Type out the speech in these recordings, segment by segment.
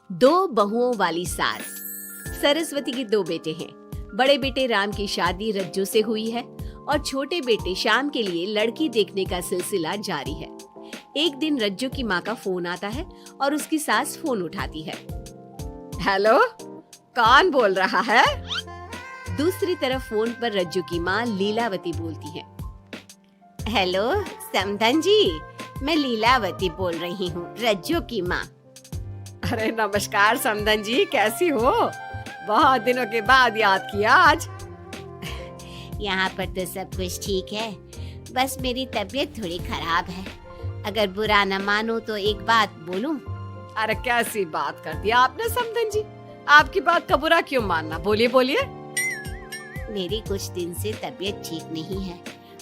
दो बहुओं वाली सास। सरस्वती के दो बेटे हैं। बड़े बेटे राम की शादी रज्जू से हुई है और छोटे बेटे श्याम के लिए लड़की देखने का सिलसिला जारी है। एक दिन रज्जू की माँ का फोन आता है और उसकी सास फोन उठाती है। हेलो, कौन बोल रहा है? दूसरी तरफ फोन पर रज्जू की माँ लीलावती बोलती है। हेलो समधन जी, मैं लीलावती बोल रही हूँ, रज्जू की माँ। अरे नमस्कार समधन जी, कैसी हो? बहुत दिनों के बाद याद किया आज। यहाँ पर तो सब कुछ ठीक है, बस मेरी तबीयत थोड़ी खराब है। अगर बुरा न मानो तो एक बात बोलूं? अरे कैसी बात कर दिया आपने समधन जी, आपकी बात का बुरा क्यों मानना, बोलिए बोलिए। मेरी कुछ दिन से तबीयत ठीक नहीं है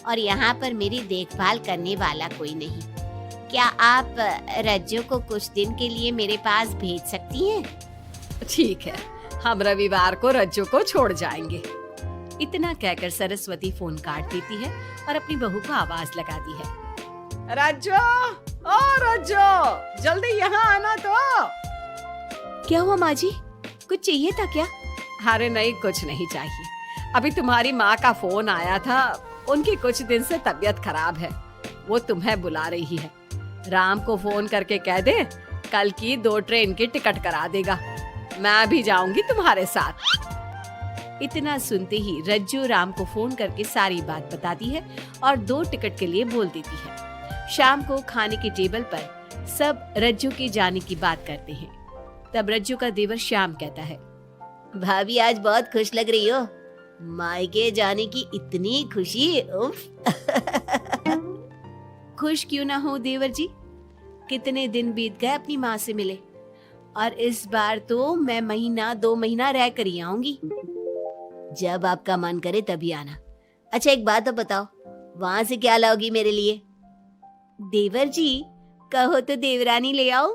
और यहाँ पर मेरी देखभाल करने वाला कोई नहीं। क्या आप रज्जू को कुछ दिन के लिए मेरे पास भेज सकती हैं? ठीक है, हम रविवार को रज्जू को छोड़ जाएंगे। इतना कहकर सरस्वती फोन काट देती है और अपनी बहू को आवाज लगाती है। रज्जू, ओ रज्जू, जल्दी यहाँ आना तो। क्या हुआ माँ जी, कुछ चाहिए था क्या? अरे नहीं, कुछ नहीं चाहिए। अभी तुम्हारी माँ का फोन आया था, उनकी कुछ दिन से तबीयत खराब है, वो तुम्हें बुला रही है। राम को फोन करके कह दे कल की 2 ट्रेन की टिकट करा देगा, मैं भी जाऊंगी तुम्हारे साथ। इतना सुनते ही रज्जू राम को फोन करके सारी बात बताती है और 2 टिकट के लिए बोल देती है। शाम को खाने के टेबल पर सब रज्जू के जाने की बात करते हैं। तब रज्जू का देवर श्याम कहता है, भाभी आज बहुत खुश लग रही हो, मायके जाने की इतनी खुशी, उफ। खुश क्यों ना हो देवर जी, कितने दिन बीत गए अपनी माँ से मिले, और इस बार तो मैं 1-2 महीना रह कर ही आऊंगी। जब आपका मन करे तभी आना। अच्छा एक बात तो बताओ, वहाँ से क्या लाओगी मेरे लिए? देवर जी कहो तो देवरानी ले आओ।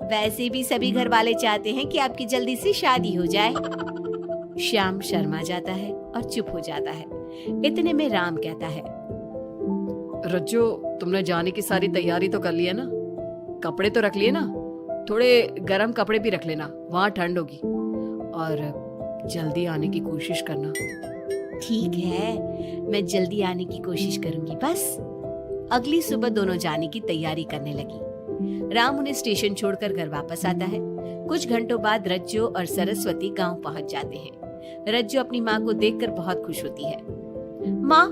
वैसे भी सभी घर वाले चाहते हैं कि आपकी जल्दी से शादी हो जाए। श्याम शर्मा जाता है और चुप हो जाता है। इतने में राम कहता है, रज्जू, तुमने जाने की सारी तैयारी तो कर ली है ना? कपड़े तो रख लिए ना? थोड़े गर्म कपड़े भी रख लेना, वहाँ ठंड होगी, और जल्दी आने की कोशिश करना। ठीक है, मैं जल्दी आने की कोशिश करूंगी बस। अगली सुबह दोनों जाने की तैयारी करने लगी। राम उन्हें स्टेशन छोड़कर घर वापस आता है। कुछ घंटों बाद रज्जू और सरस्वती गांव पहुंच जाते हैं। रज्जू अपनी माँ को देखकर बहुत खुश होती है। माँ,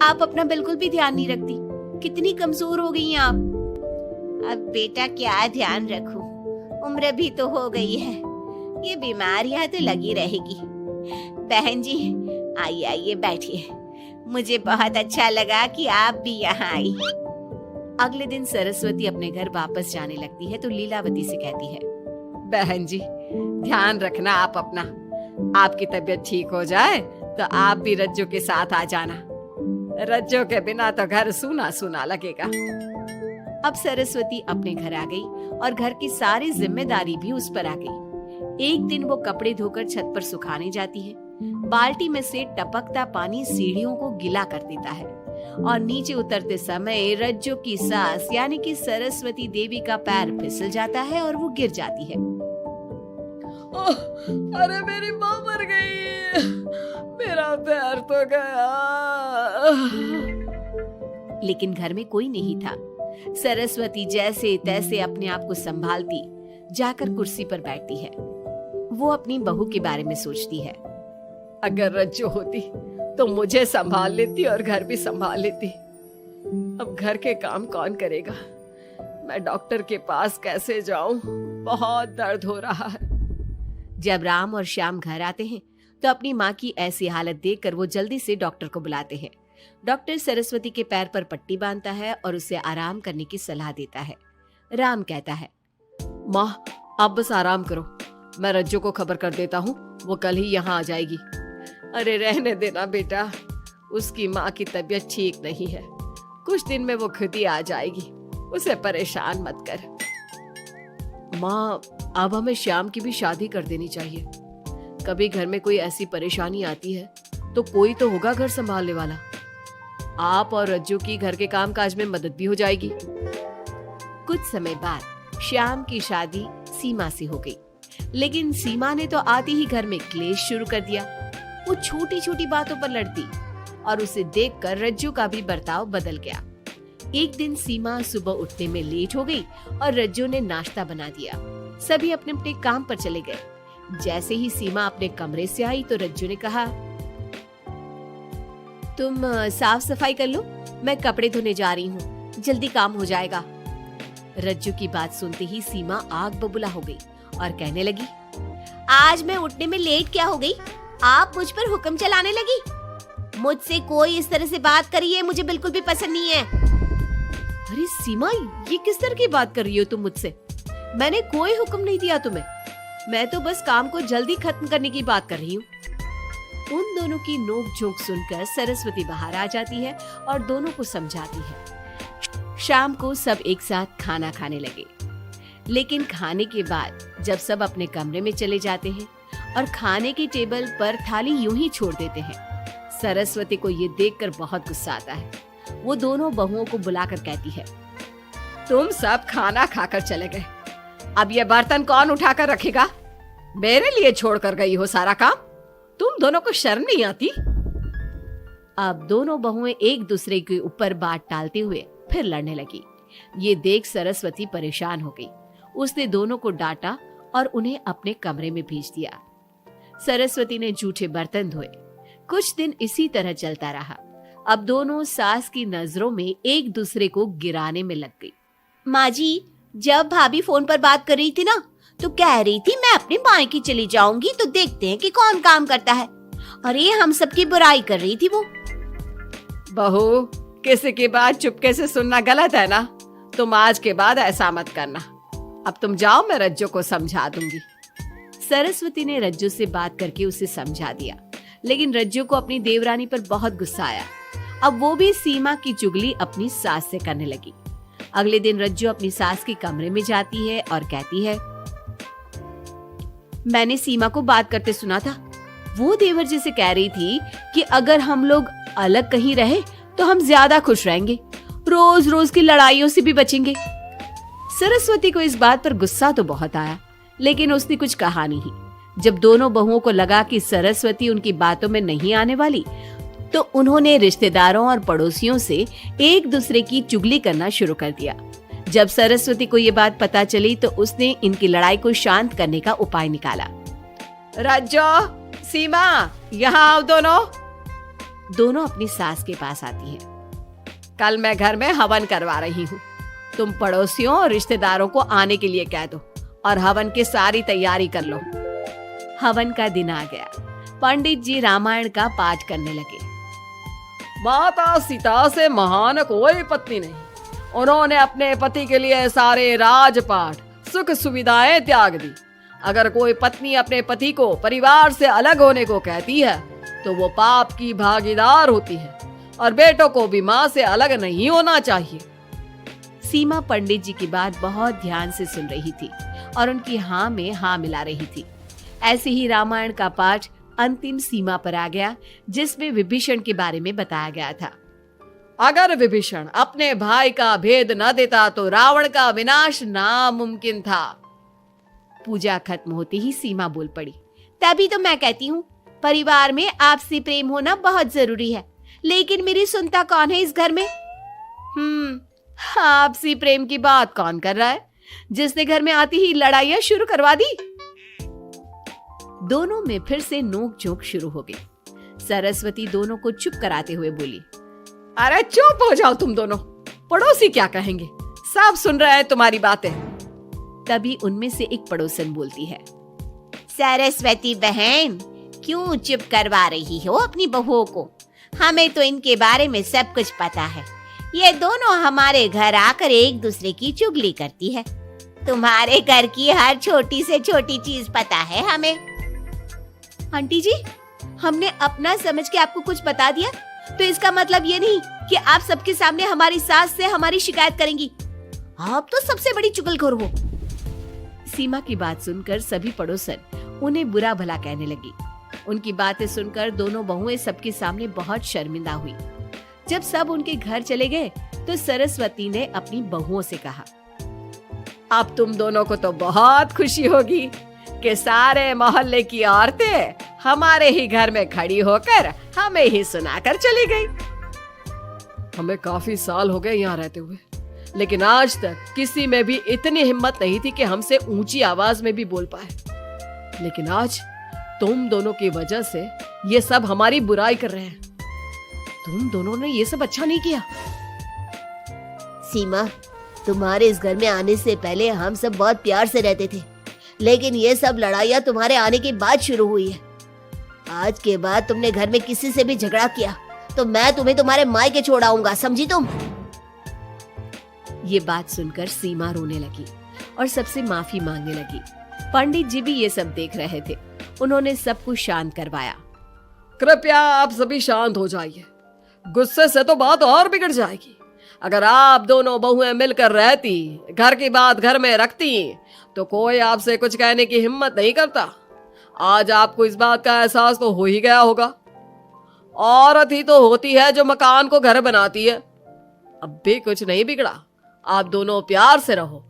आप अपना बिल्कुल भी ध्यान नहीं रखती, कितनी कमजोर हो गई हैं आप। अब बेटा क्या ध्यान रखूं, उम्र भी तो हो गई है, ये बीमारियां तो लगी रहेगी। बहन जी आइए आइए बैठिए, मुझे बहुत अच्छा लगा कि आप भी यहाँ आई। अगले दिन सरस्वती अपने घर वापस जाने लगती है तो लीलावती से कहती है, बहन जी ध्यान रखना आप अपना, आपकी तबीयत ठीक हो जाए तो आप भी रज्जू के साथ आ जाना। रज्जू के बिना तो घर सूना सूना लगेगा। अब सरस्वती अपने घर आ गई और घर की सारी जिम्मेदारी भी उस पर आ गई। एक दिन वो कपड़े धोकर छत पर सुखाने जाती है। बाल्टी में से टपकता पानी सीढ़ियों को गीला कर देता है और नीचे उतरते समय रज्जू की सास यानी कि सरस्वती देवी का पैर फिसल जाता है और वो गिर जाती है। अरे मेरी माँ मर गई, मेरा पैर तो गया। लेकिन घर में कोई नहीं था। सरस्वती जैसे तैसे अपने आप को संभालती जाकर कुर्सी पर बैठती है। वो अपनी बहू के बारे में सोचती है। अगर रज्जू होती तो मुझे संभाल लेती और घर भी संभाल लेती। अब घर के काम कौन करेगा? मैं डॉक्टर के पास कैसे जाऊं? बहुत दर्द हो रहा है। जब राम और श्याम घर आते हैं तो अपनी माँ की ऐसी हालत देखकर वो जल्दी से डॉक्टर को बुलाते हैं। डॉक्टर सरस्वती के पैर पर पट्टी बांधता है और उसे आराम करने की सलाह देता है। राम कहता है, माँ आप बस आराम करो, मैं रज्जू को खबर कर देता हूँ, वो कल ही यहाँ आ जाएगी। अरे रहने देना बेटा, उसकी माँ की तबीयत ठीक नहीं है, कुछ दिन में वो खुद ही आ जाएगी, उसे परेशान मत कर। माँ अब हमें श्याम की भी शादी कर देनी चाहिए। कभी घर में कोई ऐसी परेशानी आती है तो कोई तो होगा घर संभालने वाला। आप और रज्जू की घर के काम काज में मदद भी हो जाएगी। कुछ समय बाद श्याम की शादी सीमा से हो गई। लेकिन सीमा ने तो आते ही घर में क्लेश शुरू कर दिया। वो छोटी छोटी बातों पर लड़ती और उसे देखकर रज्जू का भी बर्ताव बदल गया। एक दिन सीमा सुबह उठने में लेट हो गई और रज्जू ने नाश्ता बना दिया। सभी अपने अपने काम पर चले गए। जैसे ही सीमा अपने कमरे से आई तो रज्जू ने कहा, तुम साफ सफाई कर लो, मैं कपड़े धोने जा रही हूँ, जल्दी काम हो जाएगा। रज्जू की बात सुनते ही सीमा आग बबूला हो गई और कहने लगी, आज मैं उठने में लेट क्या हो गई? आप मुझ पर हुक्म चलाने लगी। मुझसे कोई इस तरह से बात करी है मुझे बिल्कुल भी पसंद नहीं है। अरे सीमा, ये किस तरह की बात कर रही हो तुम मुझसे? मैंने कोई हुक्म नहीं दिया तुम्हें, मैं तो बस काम को जल्दी खत्म करने की बात कर रही हूँ। उन दोनों की नोक झोंक सुनकर सरस्वती बाहर आ जाती है और दोनों को समझाती है। शाम को सब एक साथ खाना खाने लगे। लेकिन खाने के बाद जब सब अपने कमरे में चले जाते हैं और खाने की टेबल पर थाली यूं ही छोड़ देते हैं, सरस्वती को ये देखकर बहुत गुस्सा आता है। वो दोनों बहुओं को बुलाकर कहती है, तुम सब खाना खाकर चले गए, अब ये बर्तन कौन उठाकर रखेगा? मेरे लिए छोड़कर गई हो सारा काम। तुम दोनों को शर्म नहीं आती? अब दोनों बहुएं एक दूसरे के ऊपर बात टालते हुए फिर लड़ने लगी। ये देख सरस्वती परेशान हो गई। उसने दोनों को डांटा और उन्हें अपने कमरे में भेज दिया। सरस्वती ने जूठे बर्तन धोए। कुछ दिन इसी तरह चलता रहा। अब दोनों सास की नजरों में एक दूसरे को गिराने में लग गई। माँ जी, जब भाभी फोन पर बात कर रही थी ना, तो कह रही थी मैं अपने मायके चली जाऊंगी तो देखते हैं कि कौन काम करता है। अरे हम सबकी बुराई कर रही थी वो। बहू, किसी की बात चुपके से सुनना गलत है ना। तुम आज के बाद ऐसा मत करना। अब तुम जाओ, मैं रज्जू को समझा दूंगी। सरस्वती ने रज्जू से बात करके उसे समझा दिया। लेकिन रज्जू को अपनी देवरानी पर बहुत गुस्सा आया। अब वो भी सीमा की चुगली अपनी सास से करने लगी। अगले दिन रज्जू अपनी सास के कमरे में जाती है और कहती है, मैंने सीमा को बात करते सुना था। वो देवर जी से कह रही थी कि अगर हम लोग अलग कहीं रहे तो हम ज्यादा खुश रहेंगे, रोज रोज की लड़ाइयों से भी बचेंगे। सरस्वती को इस बात पर गुस्सा तो बहुत आया, लेकिन उसने कुछ कहा नहीं। जब दोनों बहुओं को लगा कि सरस्वती उनकी बातों में नहीं आने वाली, तो उन्होंने रिश्तेदारों और पड़ोसियों से एक दूसरे की चुगली करना शुरू कर दिया। जब सरस्वती को ये बात पता चली तो उसने इनकी लड़ाई को शांत करने का उपाय निकाला। रज्जो, सीमा, यहाँ आओ दोनों। दोनों अपनी सास के पास आती हैं। कल मैं घर में हवन करवा रही हूँ। तुम पड़ोसियों और रिश्तेदारों को आने के लिए कह दो और हवन की सारी तैयारी कर लो। हवन का दिन आ गया। पंडित जी रामायण का पाठ करने लगे। माता सीता से महान कोई पत्नी नहीं। उन्होंने अपने पति के लिए सारे राजपाट, सुख सुविधाएं त्याग दी। अगर कोई पत्नी अपने पति को परिवार से अलग होने को कहती है तो वो पाप की भागीदार होती है और बेटों को भी माँ से अलग नहीं होना चाहिए। सीमा पंडित जी की बात बहुत ध्यान से सुन रही थी और उनकी हाँ में हाँ मिला रही थी। ऐसे ही रामायण का पाठ अंतिम सीमा पर आ गया, जिसमें विभीषण के बारे में बताया गया था। अगर विभीषण अपने भाई का भेद न देता तो रावण का विनाश नामुमकिन था। पूजा खत्म होते ही सीमा बोल पड़ी, तभी तो मैं कहती हूँ परिवार में आपसी प्रेम होना बहुत जरूरी है। लेकिन मेरी सुनता कौन है इस घर में? आपसी प्रेम की बात कौन कर रहा है, जिसने घर में आती ही लड़ाइयां शुरू करवा दी। दोनों में फिर से नोक झोंक शुरू हो गई। सरस्वती दोनों को चुप कराते हुए बोली, अरे चुप हो जाओ तुम दोनों, पड़ोसी क्या कहेंगे, सब सुन रहे हैं तुम्हारी बातें। तभी उनमें से एक पड़ोसन बोलती है, सरस्वती बहन, क्यों चुप करवा रही हो अपनी बहुओं को? हमें तो इनके बारे में सब कुछ पता है। ये दोनों हमारे घर आकर एक दूसरे की चुगली करती है। तुम्हारे घर की हर छोटी से छोटी चीज पता है हमें। आंटी जी, हमने अपना समझ के आपको कुछ बता दिया तो इसका मतलब ये नहीं कि आप सबके सामने हमारी सास से हमारी शिकायत करेंगी। आप तो सबसे बड़ी चुगलखोर हो। सीमा की बात सुनकर सभी पड़ोसन उन्हें बुरा भला कहने लगी। उनकी बातें सुनकर दोनों बहुएं सबके सामने बहुत शर्मिंदा हुई। जब सब उनके घर चले गए तो सरस्वती ने अपनी बहुओं से कहा, अब तुम दोनों को तो बहुत खुशी होगी कि सारे मोहल्ले की औरतें हमारे ही घर में खड़ी होकर हमें ही सुनाकर चली गई। हमें काफी साल हो गए यहाँ रहते हुए, लेकिन आज तक किसी में भी इतनी हिम्मत नहीं थी कि हमसे ऊंची आवाज में भी बोल पाए। लेकिन आज तुम दोनों की वजह से ये सब हमारी बुराई कर रहे हैं। तुम दोनों ने ये सब अच्छा नहीं किया। सीमा, तुम्हारे इस घर में आने से पहले हम सब बहुत प्यार से रहते थे, लेकिन ये सब लड़ाइयाँ तुम्हारे आने के बाद शुरू हुई है। आज के बाद तुमने घर में किसी से भी झगड़ा किया तो मैं तुम्हें तुम्हारे मायके छोड़ आऊंगा, समझी तुम? ये बात सुनकर सीमा रोने लगी और सबसे माफी मांगने लगी। पंडित जी भी ये सब देख रहे थे। उन्होंने सबको शांत करवाया। कृपया आप सभी शांत हो जाइए, गुस्से से तो बात और बिगड़ जाएगी। अगर आप दोनों बहुएं मिलकर रहती, घर की बात घर में रखती, तो कोई आपसे कुछ कहने की हिम्मत नहीं करता। आज आपको इस बात का एहसास तो हो ही गया होगा। औरत ही तो होती है जो मकान को घर बनाती है। अब भी कुछ नहीं बिगड़ा, आप दोनों प्यार से रहो।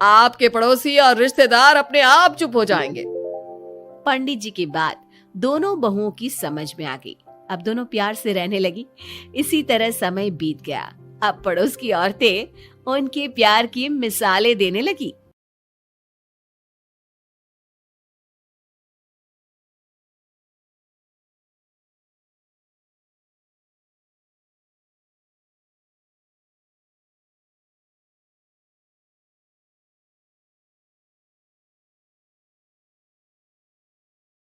आपके पड़ोसी और रिश्तेदार अपने आप चुप हो जाएंगे। पंडित जी की बात दोनों बहुओं की समझ में आ गई। अब दोनों प्यार से रहने लगी। इसी तरह समय बीत गया। अब पड़ोस की औरतें उनके प्यार की मिसालें देने लगी।